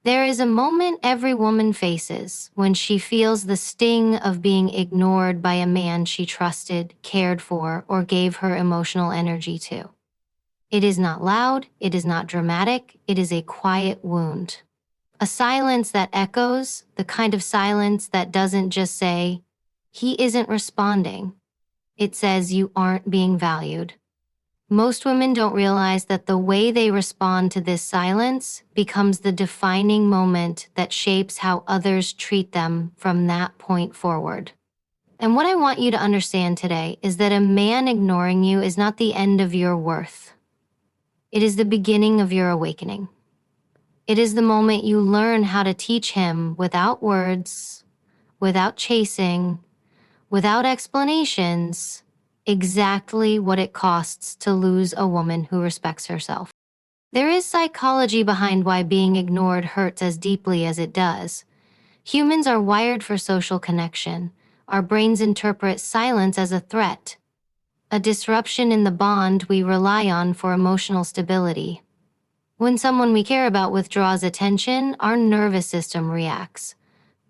There is a moment every woman faces when she feels the sting of being ignored by a man she trusted, cared for, or gave her emotional energy to. It is not loud, it is not dramatic, it is a quiet wound. A silence that echoes, the kind of silence that doesn't just say, "He isn't responding." It says, "You aren't being valued." Most women don't realize that the way they respond to this silence becomes the defining moment that shapes how others treat them from that point forward. And what I want you to understand today is that a man ignoring you is not the end of your worth. It is the beginning of your awakening. It is the moment you learn how to teach him without words, without chasing, without explanations, exactly what it costs to lose a woman who respects herself. There is psychology behind why being ignored hurts as deeply as it does. Humans are wired for social connection. Our brains interpret silence as a threat, a disruption in the bond we rely on for emotional stability. When someone we care about withdraws attention, our nervous system reacts.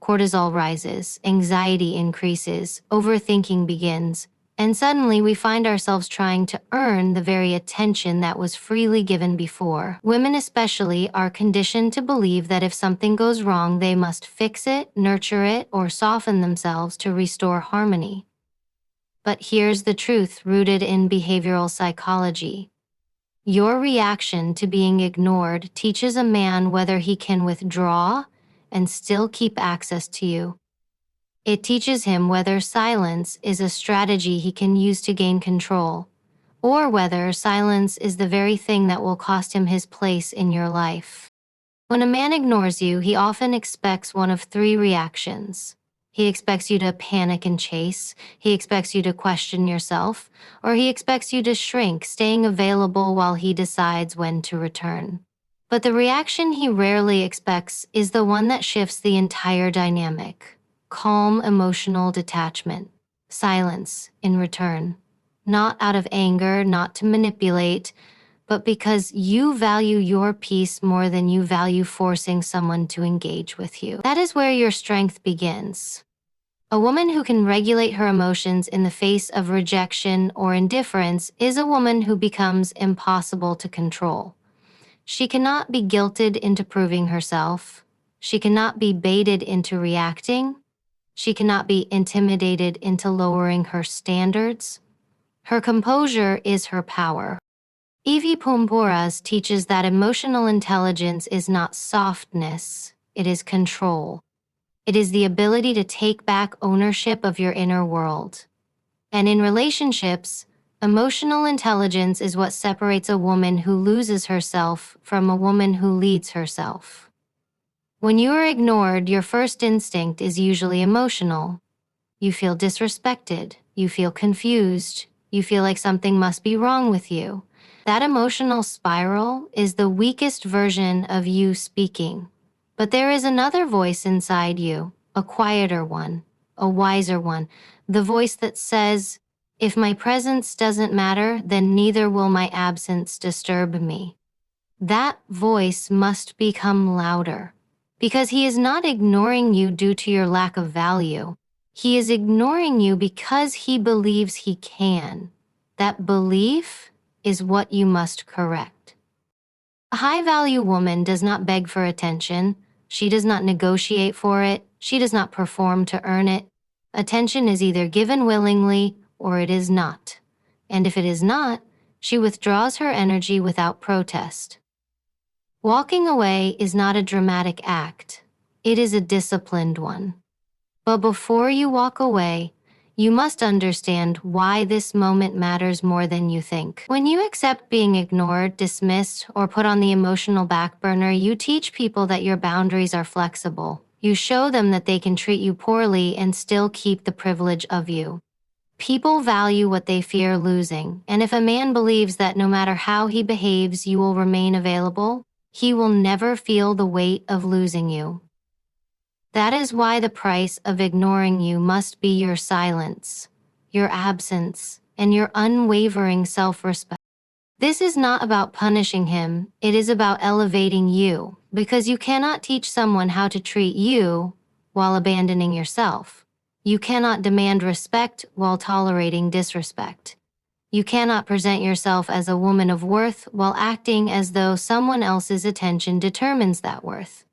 Cortisol rises, anxiety increases, overthinking begins, and suddenly we find ourselves trying to earn the very attention that was freely given before. Women especially are conditioned to believe that if something goes wrong, they must fix it, nurture it, or soften themselves to restore harmony. But here's the truth rooted in behavioral psychology. Your reaction to being ignored teaches a man whether he can withdraw and still keep access to you. It teaches him whether silence is a strategy he can use to gain control, or whether silence is the very thing that will cost him his place in your life. When a man ignores you, he often expects one of three reactions. He expects you to panic and chase, he expects you to question yourself, or he expects you to shrink, staying available while he decides when to return. But the reaction he rarely expects is the one that shifts the entire dynamic. Calm emotional detachment. Silence in return. Not out of anger, not to manipulate, but because you value your peace more than you value forcing someone to engage with you. That is where your strength begins. A woman who can regulate her emotions in the face of rejection or indifference is a woman who becomes impossible to control. She cannot be guilted into proving herself. She cannot be baited into reacting. She cannot be intimidated into lowering her standards. Her composure is her power. Evy Poumpouras teaches that emotional intelligence is not softness, it is control. It is the ability to take back ownership of your inner world. And in relationships, emotional intelligence is what separates a woman who loses herself from a woman who leads herself. When you are ignored, your first instinct is usually emotional. You feel disrespected, you feel confused, you feel like something must be wrong with you. That emotional spiral is the weakest version of you speaking. But there is another voice inside you, a quieter one, a wiser one, the voice that says, "If my presence doesn't matter, then neither will my absence disturb me." That voice must become louder, because he is not ignoring you due to your lack of value. He is ignoring you because he believes he can. That belief is what you must correct. A high-value woman does not beg for attention. She does not negotiate for it. She does not perform to earn it. Attention is either given willingly or it is not. And if it is not, she withdraws her energy without protest. Walking away is not a dramatic act. It is a disciplined one. But before you walk away, you must understand why this moment matters more than you think. When you accept being ignored, dismissed, or put on the emotional back burner, you teach people that your boundaries are flexible. You show them that they can treat you poorly and still keep the privilege of you. People value what they fear losing, and if a man believes that no matter how he behaves, you will remain available, he will never feel the weight of losing you. That is why the price of ignoring you must be your silence, your absence, and your unwavering self-respect. This is not about punishing him, it is about elevating you, because you cannot teach someone how to treat you while abandoning yourself. You cannot demand respect while tolerating disrespect. You cannot present yourself as a woman of worth while acting as though someone else's attention determines that worth.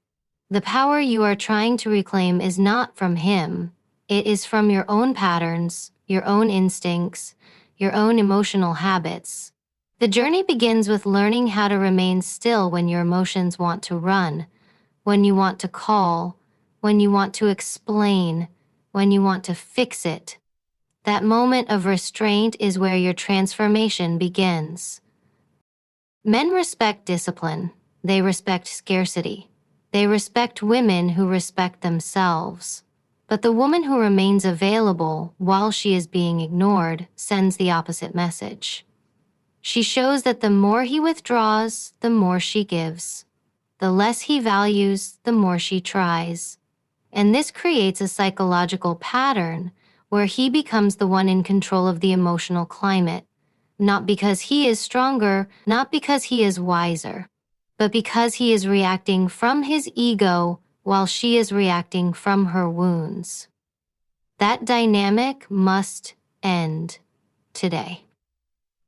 The power you are trying to reclaim is not from him. It is from your own patterns, your own instincts, your own emotional habits. The journey begins with learning how to remain still when your emotions want to run, when you want to call, when you want to explain, when you want to fix it. That moment of restraint is where your transformation begins. Men respect discipline. They respect scarcity. They respect women who respect themselves. But the woman who remains available while she is being ignored sends the opposite message. She shows that the more he withdraws, the more she gives. The less he values, the more she tries. And this creates a psychological pattern where he becomes the one in control of the emotional climate, not because he is stronger, not because he is wiser, but because he is reacting from his ego while she is reacting from her wounds. That dynamic must end today.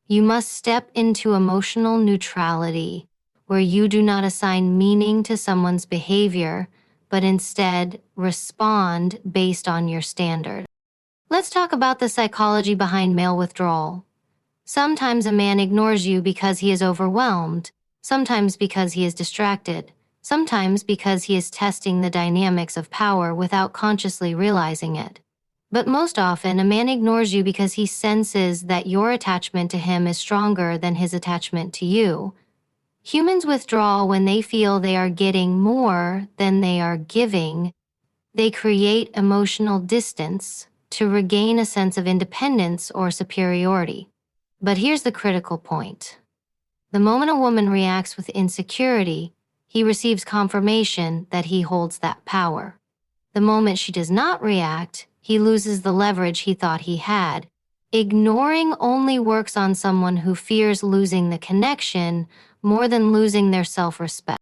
You must step into emotional neutrality, where you do not assign meaning to someone's behavior, but instead respond based on your standard. Let's talk about the psychology behind male withdrawal. Sometimes a man ignores you because he is overwhelmed, sometimes because he is distracted, sometimes because he is testing the dynamics of power without consciously realizing it. But most often, a man ignores you because he senses that your attachment to him is stronger than his attachment to you. Humans withdraw when they feel they are getting more than they are giving. They create emotional distance to regain a sense of independence or superiority. But here's the critical point. The moment a woman reacts with insecurity, he receives confirmation that he holds that power. The moment she does not react, he loses the leverage he thought he had. Ignoring only works on someone who fears losing the connection more than losing their self-respect.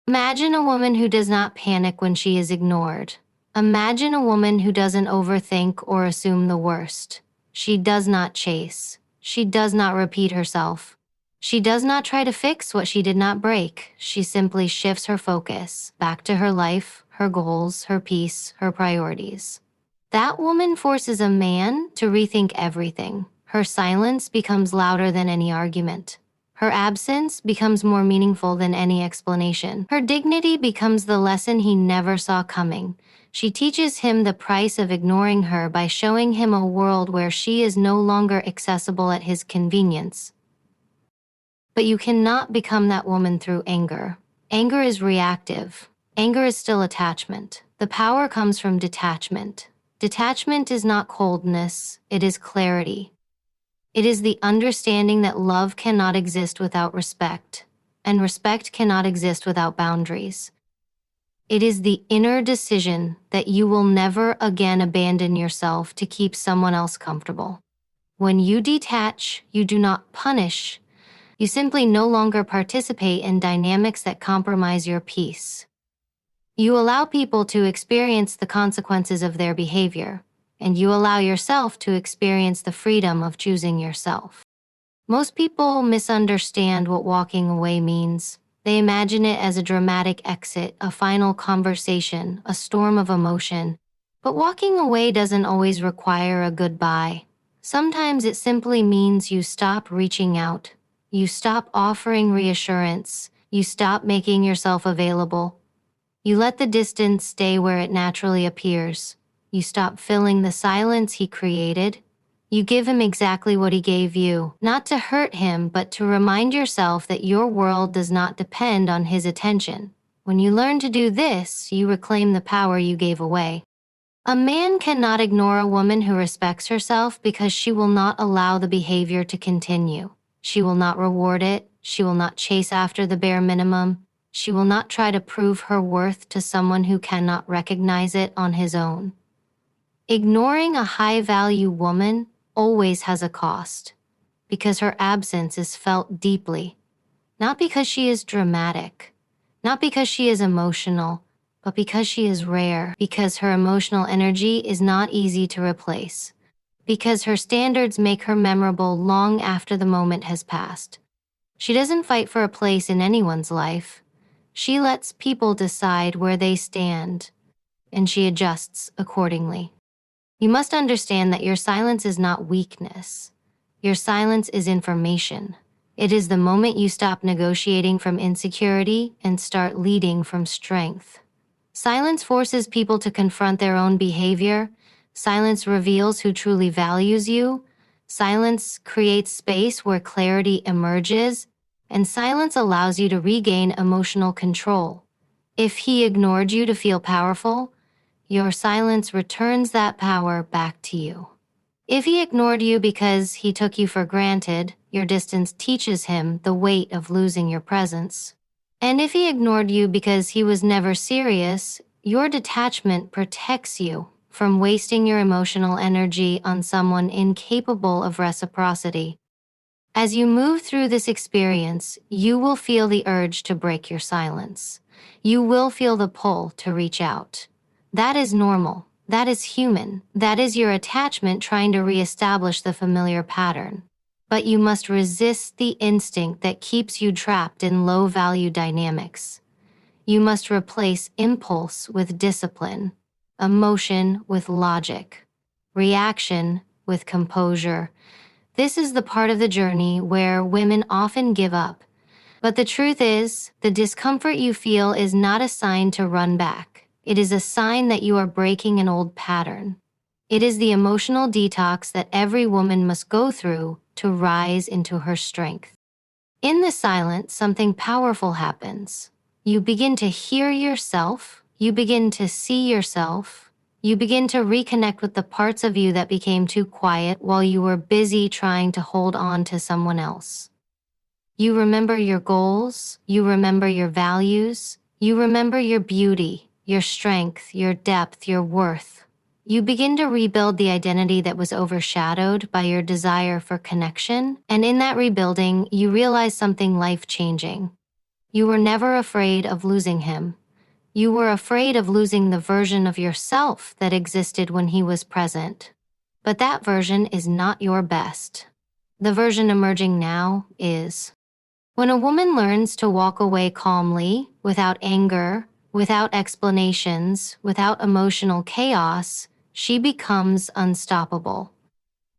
Imagine a woman who does not panic when she is ignored. Imagine a woman who doesn't overthink or assume the worst. She does not chase. She does not repeat herself. She does not try to fix what she did not break. She simply shifts her focus back to her life, her goals, her peace, her priorities. That woman forces a man to rethink everything. Her silence becomes louder than any argument. Her absence becomes more meaningful than any explanation. Her dignity becomes the lesson he never saw coming. She teaches him the price of ignoring her by showing him a world where she is no longer accessible at his convenience. But you cannot become that woman through anger. Anger is reactive. Anger is still attachment. The power comes from detachment. Detachment is not coldness, it is clarity. It is the understanding that love cannot exist without respect, and respect cannot exist without boundaries. It is the inner decision that you will never again abandon yourself to keep someone else comfortable. When you detach, you do not punish. You simply no longer participate in dynamics that compromise your peace. You allow people to experience the consequences of their behavior, and you allow yourself to experience the freedom of choosing yourself. Most people misunderstand what walking away means. They imagine it as a dramatic exit, a final conversation, a storm of emotion. But walking away doesn't always require a goodbye. Sometimes it simply means you stop reaching out. You stop offering reassurance. You stop making yourself available. You let the distance stay where it naturally appears. You stop filling the silence he created. You give him exactly what he gave you, not to hurt him, but to remind yourself that your world does not depend on his attention. When you learn to do this, you reclaim the power you gave away. A man cannot ignore a woman who respects herself because she will not allow the behavior to continue. She will not reward it. She will not chase after the bare minimum. She will not try to prove her worth to someone who cannot recognize it on his own. Ignoring a high-value woman always has a cost. because her absence is felt deeply. Not because she is dramatic, not because she is emotional, but because she is rare, because her emotional energy is not easy to replace, because her standards make her memorable long after the moment has passed. She doesn't fight for a place in anyone's life. She lets people decide where they stand, and she adjusts accordingly. You must understand that your silence is not weakness. Your silence is information. It is the moment you stop negotiating from insecurity and start leading from strength. Silence forces people to confront their own behavior. Silence reveals who truly values you. Silence creates space where clarity emerges, and silence allows you to regain emotional control. If he ignored you to feel powerful, your silence returns that power back to you. If he ignored you because he took you for granted, your distance teaches him the weight of losing your presence. And if he ignored you because he was never serious, your detachment protects you from wasting your emotional energy on someone incapable of reciprocity. As you move through this experience, you will feel the urge to break your silence. You will feel the pull to reach out. That is normal. That is human. That is your attachment trying to reestablish the familiar pattern. But you must resist the instinct that keeps you trapped in low-value dynamics. You must replace impulse with discipline, emotion with logic, reaction with composure. This is the part of the journey where women often give up. But the truth is, the discomfort you feel is not a sign to run back. It is a sign that you are breaking an old pattern. It is the emotional detox that every woman must go through to rise into her strength. In the silence, something powerful happens. You begin to hear yourself. You begin to see yourself. You begin to reconnect with the parts of you that became too quiet while you were busy trying to hold on to someone else. You remember your goals, you remember your values, you remember your beauty, your strength, your depth, your worth. You begin to rebuild the identity that was overshadowed by your desire for connection, and in that rebuilding, you realize something life-changing. You were never afraid of losing him. You were afraid of losing the version of yourself that existed when he was present. But that version is not your best. The version emerging now is. When a woman learns to walk away calmly, without anger, without explanations, without emotional chaos, she becomes unstoppable.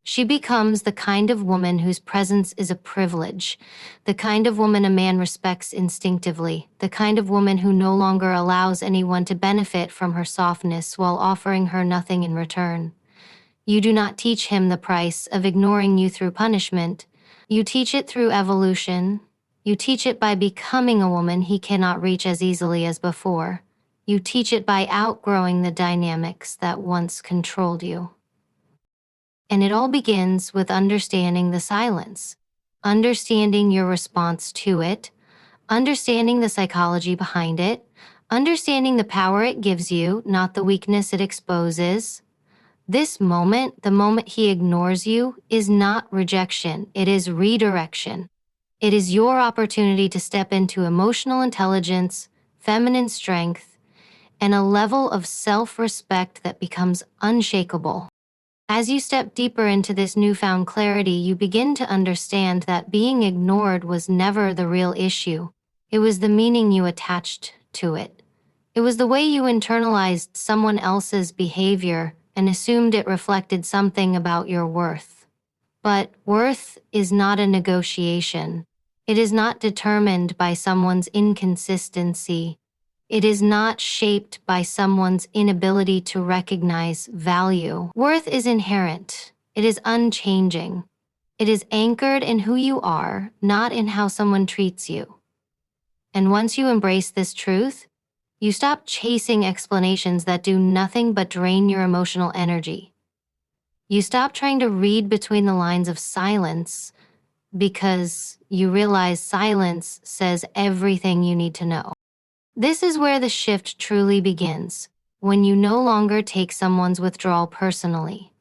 She becomes the kind of woman whose presence is a privilege, the kind of woman a man respects instinctively, the kind of woman who no longer allows anyone to benefit from her softness while offering her nothing in return. You do not teach him the price of ignoring you through punishment. You teach it through evolution. You teach it by becoming a woman he cannot reach as easily as before. You teach it by outgrowing the dynamics that once controlled you. And it all begins with understanding the silence, understanding your response to it, understanding the psychology behind it, understanding the power it gives you, not the weakness it exposes. This moment, the moment he ignores you, is not rejection, it is redirection. It is your opportunity to step into emotional intelligence, feminine strength, and a level of self-respect that becomes unshakable. As you step deeper into this newfound clarity, you begin to understand that being ignored was never the real issue. It was the meaning you attached to it. It was the way you internalized someone else's behavior and assumed it reflected something about your worth. But worth is not a negotiation. It is not determined by someone's inconsistency. It is not shaped by someone's inability to recognize value. Worth is inherent. It is unchanging. It is anchored in who you are, not in how someone treats you. And once you embrace this truth, you stop chasing explanations that do nothing but drain your emotional energy. You stop trying to read between the lines of silence because you realize silence says everything you need to know. This is where the shift truly begins, when you no longer take someone's withdrawal personally,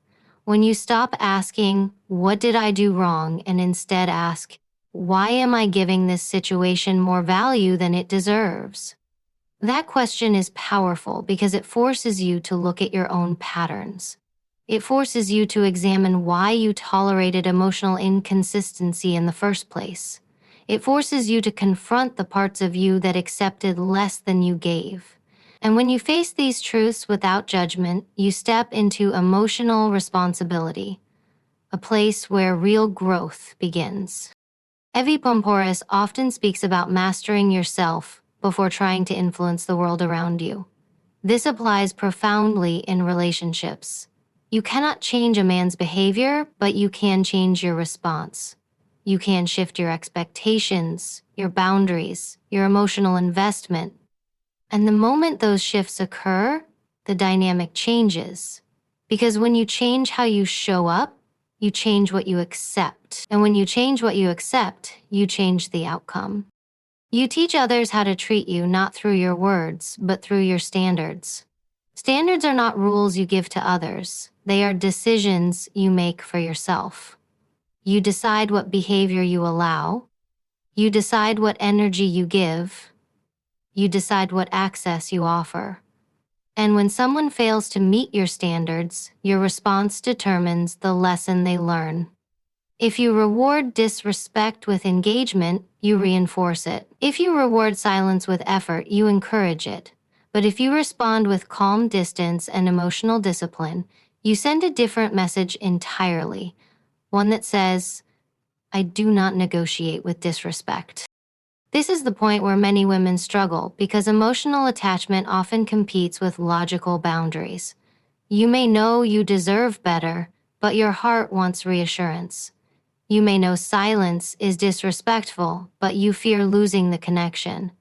When you stop asking, "What did I do wrong?" and instead ask, "Why am I giving this situation more value than it deserves?" That question is powerful because it forces you to look at your own patterns. It forces you to examine why you tolerated emotional inconsistency in the first place. It forces you to confront the parts of you that accepted less than you gave. And when you face these truths without judgment, you step into emotional responsibility, a place where real growth begins. Evy Poumpouras often speaks about mastering yourself before trying to influence the world around you. This applies profoundly in relationships. You cannot change a man's behavior, but you can change your response. You can shift your expectations, your boundaries, your emotional investment. And the moment those shifts occur, the dynamic changes. Because when you change how you show up, you change what you accept. And when you change what you accept, you change the outcome. You teach others how to treat you not through your words, but through your standards. Standards are not rules you give to others. They are decisions you make for yourself. You decide what behavior you allow. You decide what energy you give. You decide what access you offer. And when someone fails to meet your standards, your response determines the lesson they learn. If you reward disrespect with engagement, you reinforce it. If you reward silence with effort, you encourage it. But if you respond with calm distance and emotional discipline, you send a different message entirely. One that says, "I do not negotiate with disrespect." This is the point where many women struggle because emotional attachment often competes with logical boundaries. You may know you deserve better, but your heart wants reassurance. You may know silence is disrespectful, but you fear losing the connection.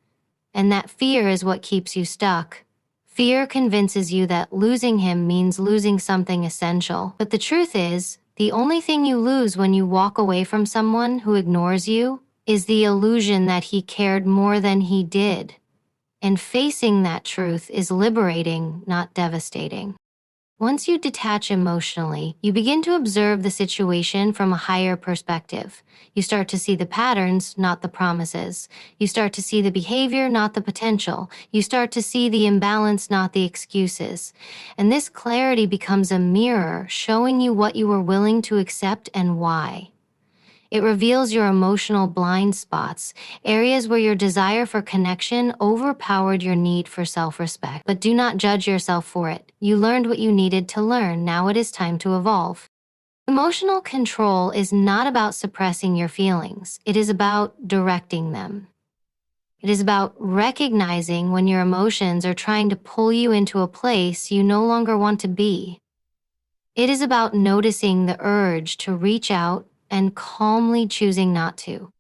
And that fear is what keeps you stuck. Fear convinces you that losing him means losing something essential. But the truth is, the only thing you lose when you walk away from someone who ignores you is the illusion that he cared more than he did. And facing that truth is liberating, not devastating. Once you detach emotionally, you begin to observe the situation from a higher perspective. You start to see the patterns, not the promises. You start to see the behavior, not the potential. You start to see the imbalance, not the excuses. And this clarity becomes a mirror showing you what you were willing to accept and why. It reveals your emotional blind spots, areas where your desire for connection overpowered your need for self-respect. But do not judge yourself for it. You learned what you needed to learn. Now it is time to evolve. Emotional control is not about suppressing your feelings. It is about directing them. It is about recognizing when your emotions are trying to pull you into a place you no longer want to be. It is about noticing the urge to reach out and calmly choosing not to.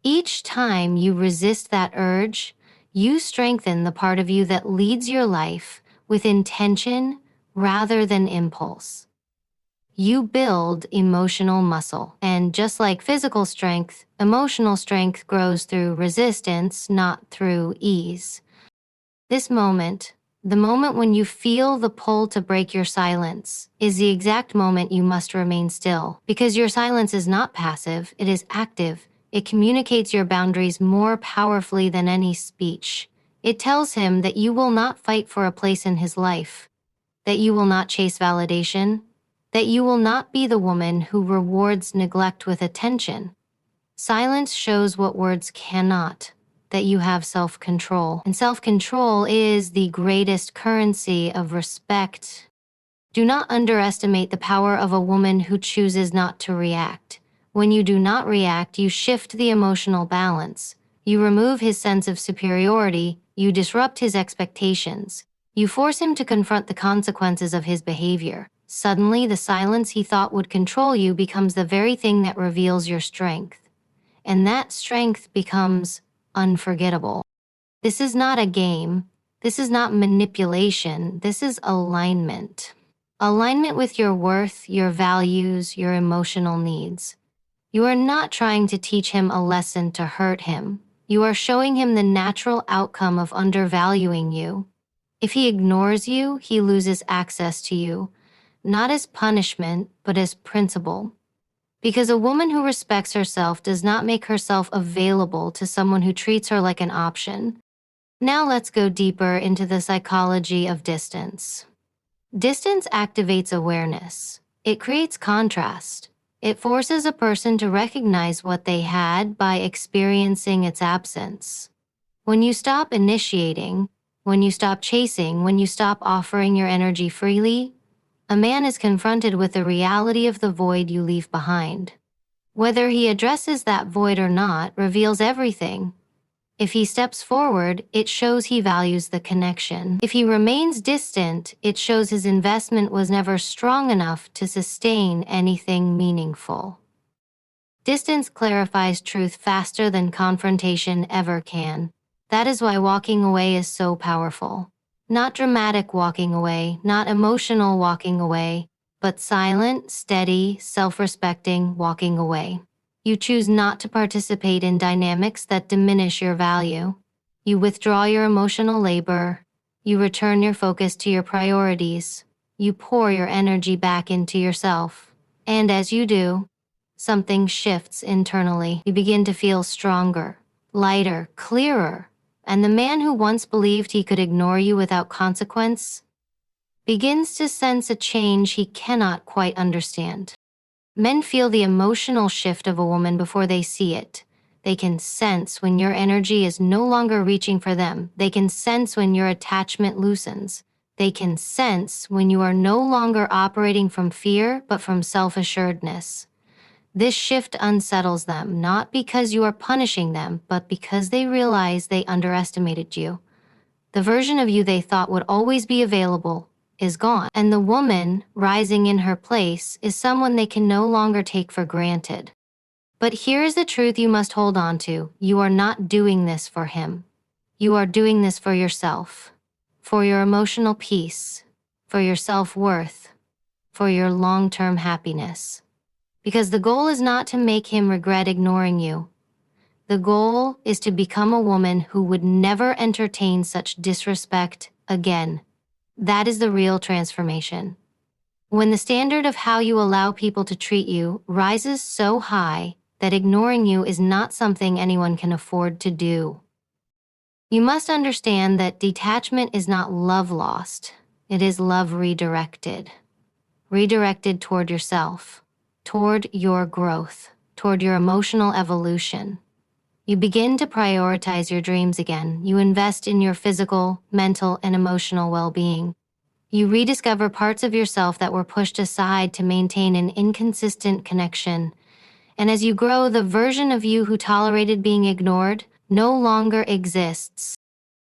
Each time you resist that urge, you strengthen the part of you that leads your life with intention rather than impulse. You build emotional muscle, and just like physical strength, emotional strength grows through resistance, not through ease. This moment, the moment when you feel the pull to break your silence, is the exact moment you must remain still. Because your silence is not passive, it is active. It communicates your boundaries more powerfully than any speech. It tells him that you will not fight for a place in his life, that you will not chase validation, that you will not be the woman who rewards neglect with attention. Silence shows what words cannot, that you have self-control. And self-control is the greatest currency of respect. Do not underestimate the power of a woman who chooses not to react. When you do not react, you shift the emotional balance. You remove his sense of superiority. You disrupt his expectations. You force him to confront the consequences of his behavior. Suddenly, the silence he thought would control you becomes the very thing that reveals your strength. And that strength becomes unforgettable. This is not a game. This is not manipulation. This is alignment. Alignment with your worth, your values, your emotional needs. You are not trying to teach him a lesson to hurt him. You are showing him the natural outcome of undervaluing you. If he ignores you, he loses access to you. not as punishment, but as principle. Because a woman who respects herself does not make herself available to someone who treats her like an option. Now let's go deeper into the psychology of distance. Distance activates awareness. It creates contrast. It forces a person to recognize what they had by experiencing its absence. When you stop initiating, when you stop chasing, when you stop offering your energy freely, a man is confronted with the reality of the void you leave behind. Whether he addresses that void or not reveals everything. If he steps forward, it shows he values the connection. If he remains distant, it shows his investment was never strong enough to sustain anything meaningful. Distance clarifies truth faster than confrontation ever can. That is why walking away is so powerful. Not dramatic walking away, not emotional walking away, but silent, steady, self-respecting walking away. You choose not to participate in dynamics that diminish your value. You withdraw your emotional labor. You return your focus to your priorities. You pour your energy back into yourself. And as you do, something shifts internally. You begin to feel stronger, lighter, clearer. And the man who once believed he could ignore you without consequence begins to sense a change he cannot quite understand. Men feel the emotional shift of a woman before they see it. They can sense when your energy is no longer reaching for them. They can sense when your attachment loosens. They can sense when you are no longer operating from fear, but from self-assuredness. This shift unsettles them, not because you are punishing them, but because they realize they underestimated you. The version of you they thought would always be available is gone, and the woman rising in her place is someone they can no longer take for granted. But here's the truth you must hold on to. You are not doing this for him. You are doing this for yourself, for your emotional peace, for your self-worth, for your long-term happiness. Because the goal is not to make him regret ignoring you. The goal is to become a woman who would never entertain such disrespect again. That is the real transformation. When the standard of how you allow people to treat you rises so high that ignoring you is not something anyone can afford to do. You must understand that detachment is not love lost. It is love redirected. Redirected toward yourself, toward your growth, toward your emotional evolution. You begin to prioritize your dreams again. You invest in your physical, mental, and emotional well-being. You rediscover parts of yourself that were pushed aside to maintain an inconsistent connection. And as you grow, the version of you who tolerated being ignored no longer exists.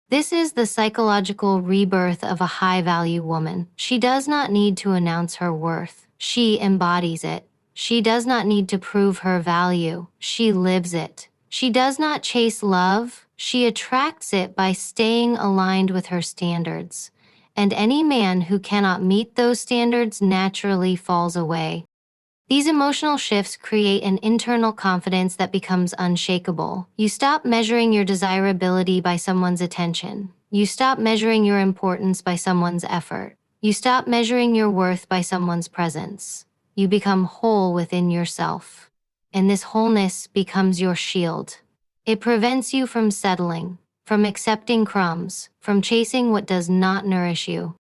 This is the psychological rebirth of a high-value woman. She does not need to announce her worth. She embodies it. She does not need to prove her value. She lives it. She does not chase love. She attracts it by staying aligned with her standards. And any man who cannot meet those standards naturally falls away. These emotional shifts create an internal confidence that becomes unshakable. You stop measuring your desirability by someone's attention. You stop measuring your importance by someone's effort. You stop measuring your worth by someone's presence. You become whole within yourself. And this wholeness becomes your shield. It prevents you from settling, from accepting crumbs, from chasing what does not nourish you.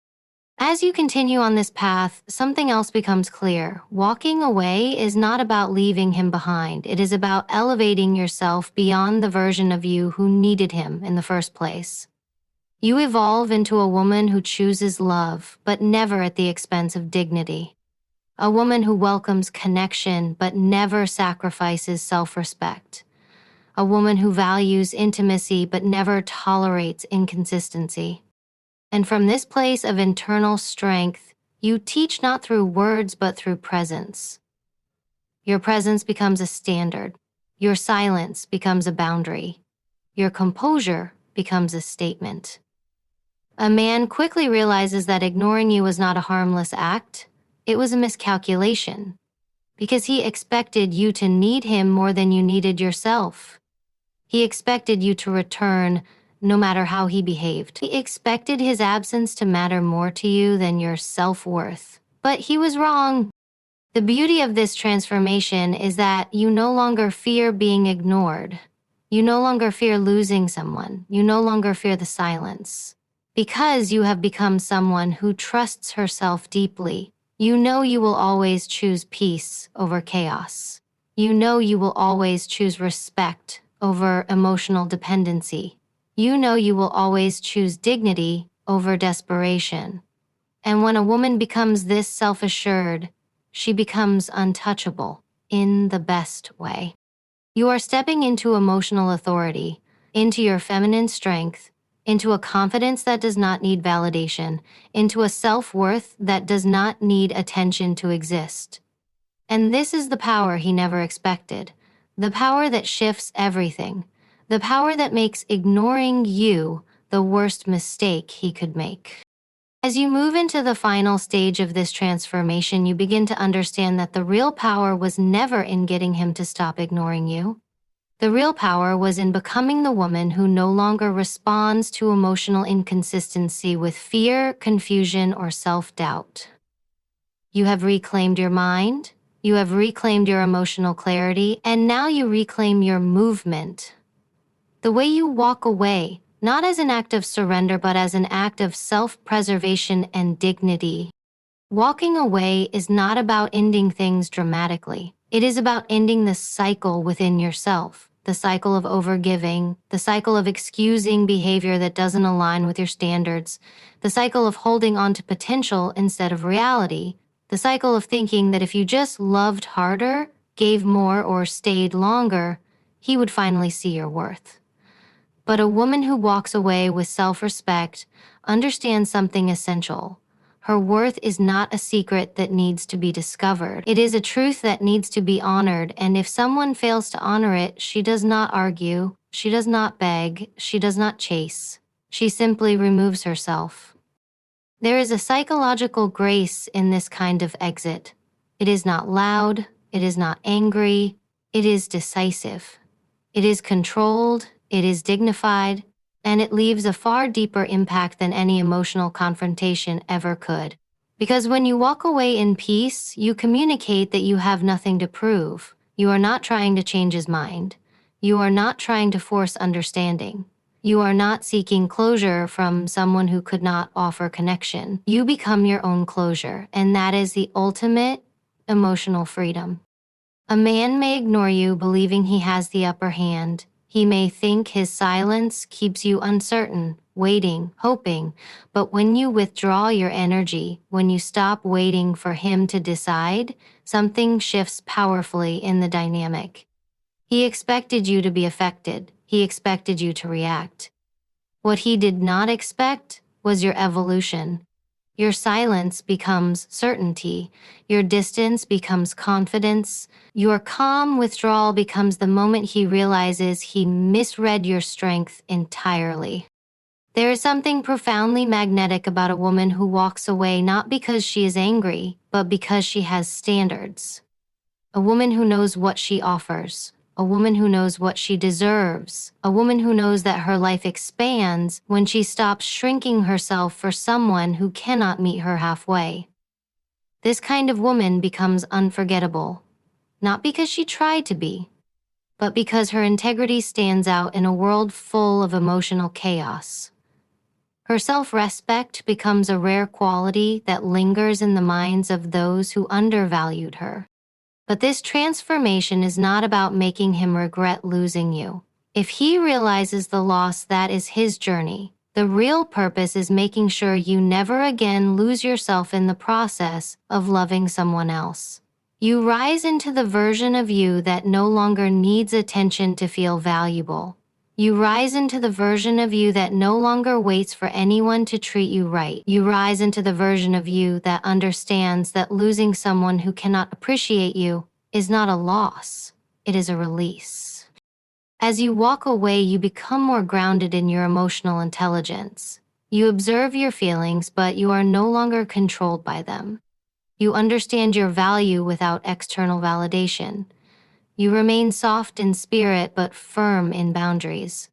As you continue on this path, something else becomes clear. Walking away is not about leaving him behind. It is about elevating yourself beyond the version of you who needed him in the first place. You evolve into a woman who chooses love, but never at the expense of dignity. A woman who welcomes connection, but never sacrifices self-respect. A woman who values intimacy, but never tolerates inconsistency. And from this place of internal strength, you teach not through words but through presence. Your presence becomes a standard. Your silence becomes a boundary. Your composure becomes a statement. A man quickly realizes that ignoring you was not a harmless act. It was a miscalculation, because he expected you to need him more than you needed yourself. He expected you to return no matter how he behaved. He expected his absence to matter more to you than your self-worth. But he was wrong. The beauty of this transformation is that you no longer fear being ignored. You no longer fear losing someone. You no longer fear the silence. Because you have become someone who trusts herself deeply, you know you will always choose peace over chaos. You know you will always choose respect over emotional dependency. You know you will always choose dignity over desperation. And when a woman becomes this self-assured, she becomes untouchable in the best way. You are stepping into emotional authority, into your feminine strength, into a confidence that does not need validation, into a self-worth that does not need attention to exist. And this is the power he never expected, the power that shifts everything, the power that makes ignoring you the worst mistake he could make. As you move into the final stage of this transformation, you begin to understand that the real power was never in getting him to stop ignoring you. The real power was in becoming the woman who no longer responds to emotional inconsistency with fear, confusion, or self-doubt. You have reclaimed your mind, you have reclaimed your emotional clarity, and now you reclaim your movement. The way you walk away, not as an act of surrender, but as an act of self-preservation and dignity. Walking away is not about ending things dramatically. It is about ending the cycle within yourself, the cycle of overgiving, the cycle of excusing behavior that doesn't align with your standards, the cycle of holding on to potential instead of reality, the cycle of thinking that if you just loved harder, gave more, or stayed longer, he would finally see your worth. But a woman who walks away with self-respect understands something essential. Her worth is not a secret that needs to be discovered. It is a truth that needs to be honored, and if someone fails to honor it, she does not argue, she does not beg, she does not chase. She simply removes herself. There is a psychological grace in this kind of exit. It is not loud, it is not angry, it is decisive. It is controlled, it is dignified, and it leaves a far deeper impact than any emotional confrontation ever could. Because when you walk away in peace, you communicate that you have nothing to prove. You are not trying to change his mind. You are not trying to force understanding. You are not seeking closure from someone who could not offer connection. You become your own closure, and that is the ultimate emotional freedom. A man may ignore you, believing he has the upper hand. He may think his silence keeps you uncertain, waiting, hoping. But when you withdraw your energy, when you stop waiting for him to decide, something shifts powerfully in the dynamic. He expected you to be affected. He expected you to react. What he did not expect was your evolution. Your silence becomes certainty. Your distance becomes confidence. Your calm withdrawal becomes the moment he realizes he misread your strength entirely. There is something profoundly magnetic about a woman who walks away not because she is angry, but because she has standards. A woman who knows what she offers. A woman who knows what she deserves. A woman who knows that her life expands when she stops shrinking herself for someone who cannot meet her halfway. This kind of woman becomes unforgettable, not because she tried to be, but because her integrity stands out in a world full of emotional chaos. Her self-respect becomes a rare quality that lingers in the minds of those who undervalued her. But this transformation is not about making him regret losing you. If he realizes the loss, that is his journey. The real purpose is making sure you never again lose yourself in the process of loving someone else. You rise into the version of you that no longer needs attention to feel valuable. You rise into the version of you that no longer waits for anyone to treat you right. You rise into the version of you that understands that losing someone who cannot appreciate you is not a loss, it is a release. As you walk away, you become more grounded in your emotional intelligence. You observe your feelings, but you are no longer controlled by them. You understand your value without external validation. You remain soft in spirit but firm in boundaries.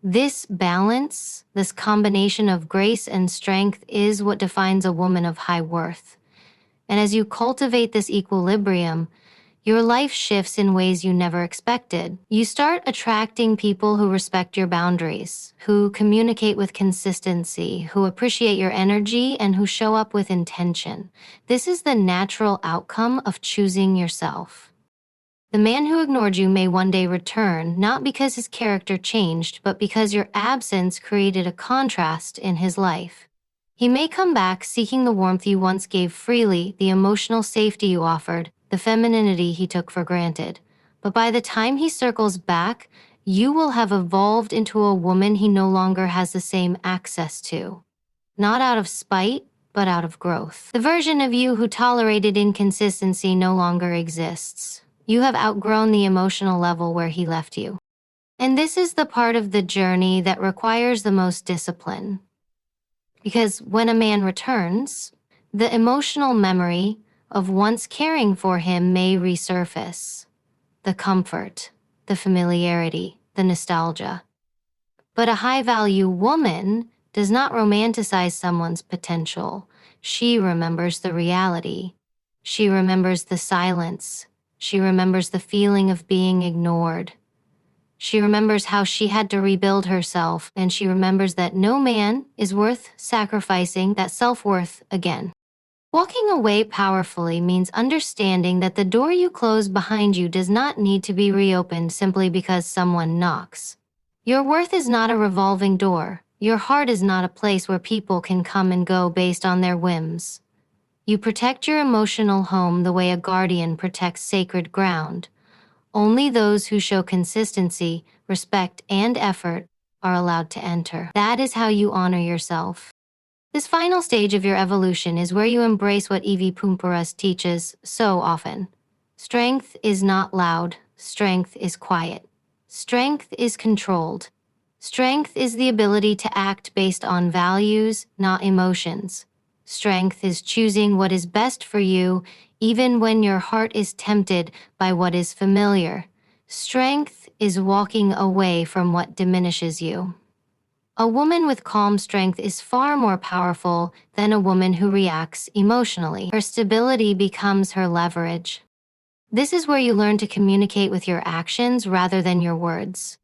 This balance, this combination of grace and strength is what defines a woman of high worth. And as you cultivate this equilibrium, your life shifts in ways you never expected. You start attracting people who respect your boundaries, who communicate with consistency, who appreciate your energy, and who show up with intention. This is the natural outcome of choosing yourself. The man who ignored you may one day return, not because his character changed, but because your absence created a contrast in his life. He may come back seeking the warmth you once gave freely, the emotional safety you offered, the femininity he took for granted. But by the time he circles back, you will have evolved into a woman he no longer has the same access to. Not out of spite, but out of growth. The version of you who tolerated inconsistency no longer exists. You have outgrown the emotional level where he left you. And this is the part of the journey that requires the most discipline. Because when a man returns, the emotional memory of once caring for him may resurface. The comfort, the familiarity, the nostalgia. But a high-value woman does not romanticize someone's potential. She remembers the reality. She remembers the silence. She remembers the feeling of being ignored. She remembers how she had to rebuild herself, and she remembers that no man is worth sacrificing that self-worth again. Walking away powerfully means understanding that the door you close behind you does not need to be reopened simply because someone knocks. Your worth is not a revolving door. Your heart is not a place where people can come and go based on their whims. You protect your emotional home the way a guardian protects sacred ground. Only those who show consistency, respect, and effort are allowed to enter. That is how you honor yourself. This final stage of your evolution is where you embrace what Evy Poumpouras teaches so often. Strength is not loud. Strength is quiet. Strength is controlled. Strength is the ability to act based on values, not emotions. Strength is choosing what is best for you, even when your heart is tempted by what is familiar. Strength is walking away from what diminishes you. A woman with calm strength is far more powerful than a woman who reacts emotionally. Her stability becomes her leverage. This is where you learn to communicate with your actions rather than your words.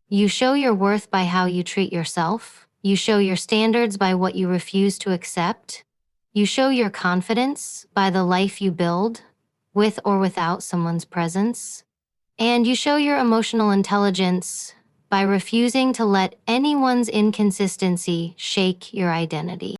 You show your worth by how you treat yourself. You show your standards by what you refuse to accept. You show your confidence by the life you build, with or without someone's presence. And you show your emotional intelligence by refusing to let anyone's inconsistency shake your identity.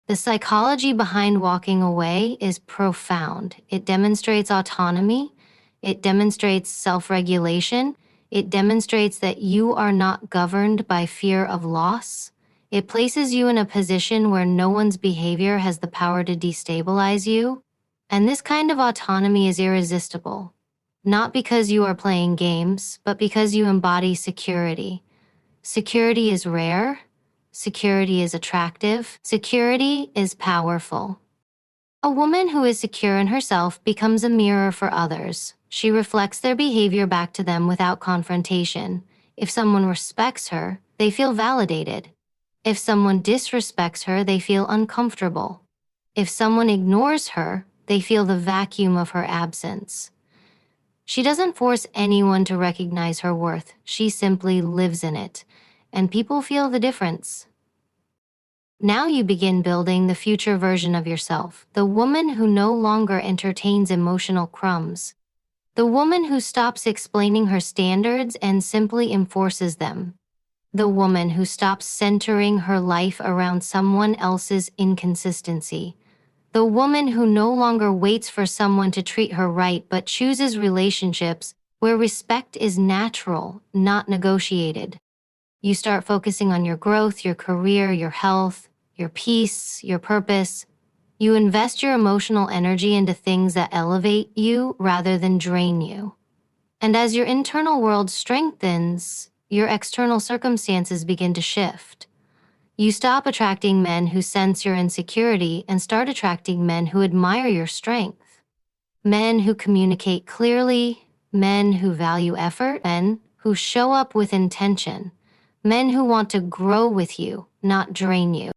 The psychology behind walking away is profound. It demonstrates autonomy. It demonstrates self-regulation. It demonstrates that you are not governed by fear of loss. It places you in a position where no one's behavior has the power to destabilize you. And this kind of autonomy is irresistible. Not because you are playing games, but because you embody security. Security is rare. Security is attractive. Security is powerful. A woman who is secure in herself becomes a mirror for others. She reflects their behavior back to them without confrontation. If someone respects her, they feel validated. If someone disrespects her, they feel uncomfortable. If someone ignores her, they feel the vacuum of her absence. She doesn't force anyone to recognize her worth. She simply lives in it. And people feel the difference. Now you begin building the future version of yourself, the woman who no longer entertains emotional crumbs, the woman who stops explaining her standards and simply enforces them, the woman who stops centering her life around someone else's inconsistency, the woman who no longer waits for someone to treat her right but chooses relationships where respect is natural, not negotiated. You start focusing on your growth, your career, your health, your peace, your purpose. You invest your emotional energy into things that elevate you rather than drain you. And as your internal world strengthens, your external circumstances begin to shift. You stop attracting men who sense your insecurity and start attracting men who admire your strength. Men who communicate clearly, men who value effort, men who show up with intention. Men who want to grow with you, not drain you.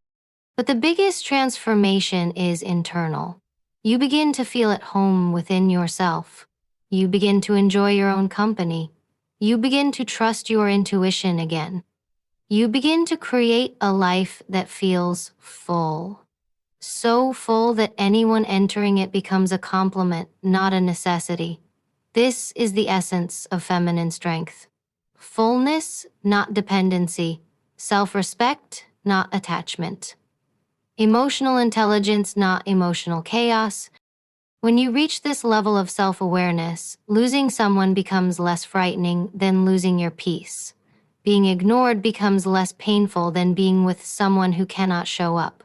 But the biggest transformation is internal. You begin to feel at home within yourself. You begin to enjoy your own company. You begin to trust your intuition again. You begin to create a life that feels full. So full that anyone entering it becomes a compliment, not a necessity. This is the essence of feminine strength. Fullness, not dependency. Self-respect, not attachment. Emotional intelligence, not emotional chaos. When you reach this level of self-awareness, losing someone becomes less frightening than losing your peace. Being ignored becomes less painful than being with someone who cannot show up.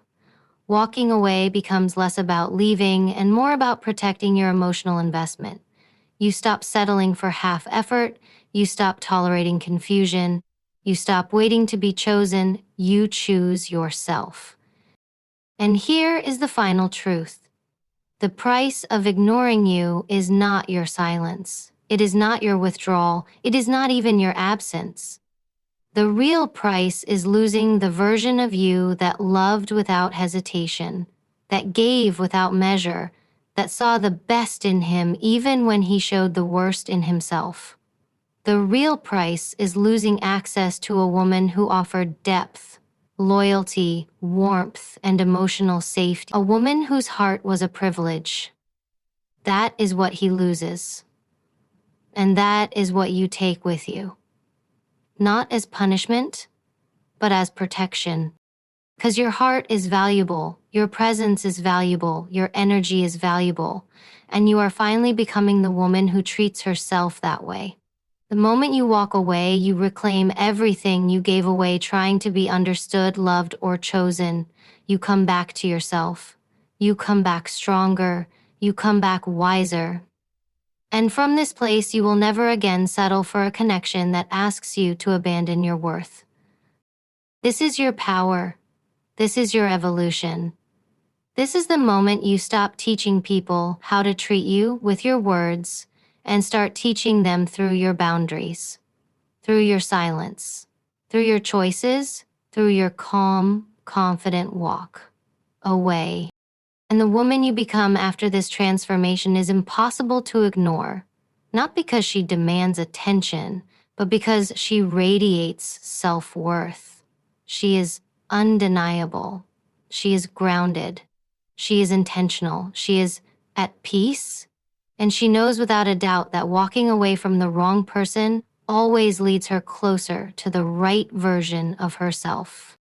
Walking away becomes less about leaving and more about protecting your emotional investment. You stop settling for half effort, you stop tolerating confusion, you stop waiting to be chosen, you choose yourself. And here is the final truth. The price of ignoring you is not your silence. It is not your withdrawal. It is not even your absence. The real price is losing the version of you that loved without hesitation, that gave without measure, that saw the best in him even when he showed the worst in himself. The real price is losing access to a woman who offered depth, loyalty, warmth, and emotional safety. A woman whose heart was a privilege. That is what he loses. And that is what you take with you. Not as punishment, but as protection. Because your heart is valuable, your presence is valuable, your energy is valuable, and you are finally becoming the woman who treats herself that way. The moment you walk away, you reclaim everything you gave away trying to be understood, loved, or chosen. You come back to yourself. You come back stronger. You come back wiser. And from this place, you will never again settle for a connection that asks you to abandon your worth. This is your power. This is your evolution. This is the moment you stop teaching people how to treat you with your words and start teaching them through your boundaries, through your silence, through your choices, through your calm, confident walk away. And the woman you become after this transformation is impossible to ignore, not because she demands attention, but because she radiates self-worth. She is undeniable. She is grounded. She is intentional. She is at peace. And she knows without a doubt that walking away from the wrong person always leads her closer to the right version of herself.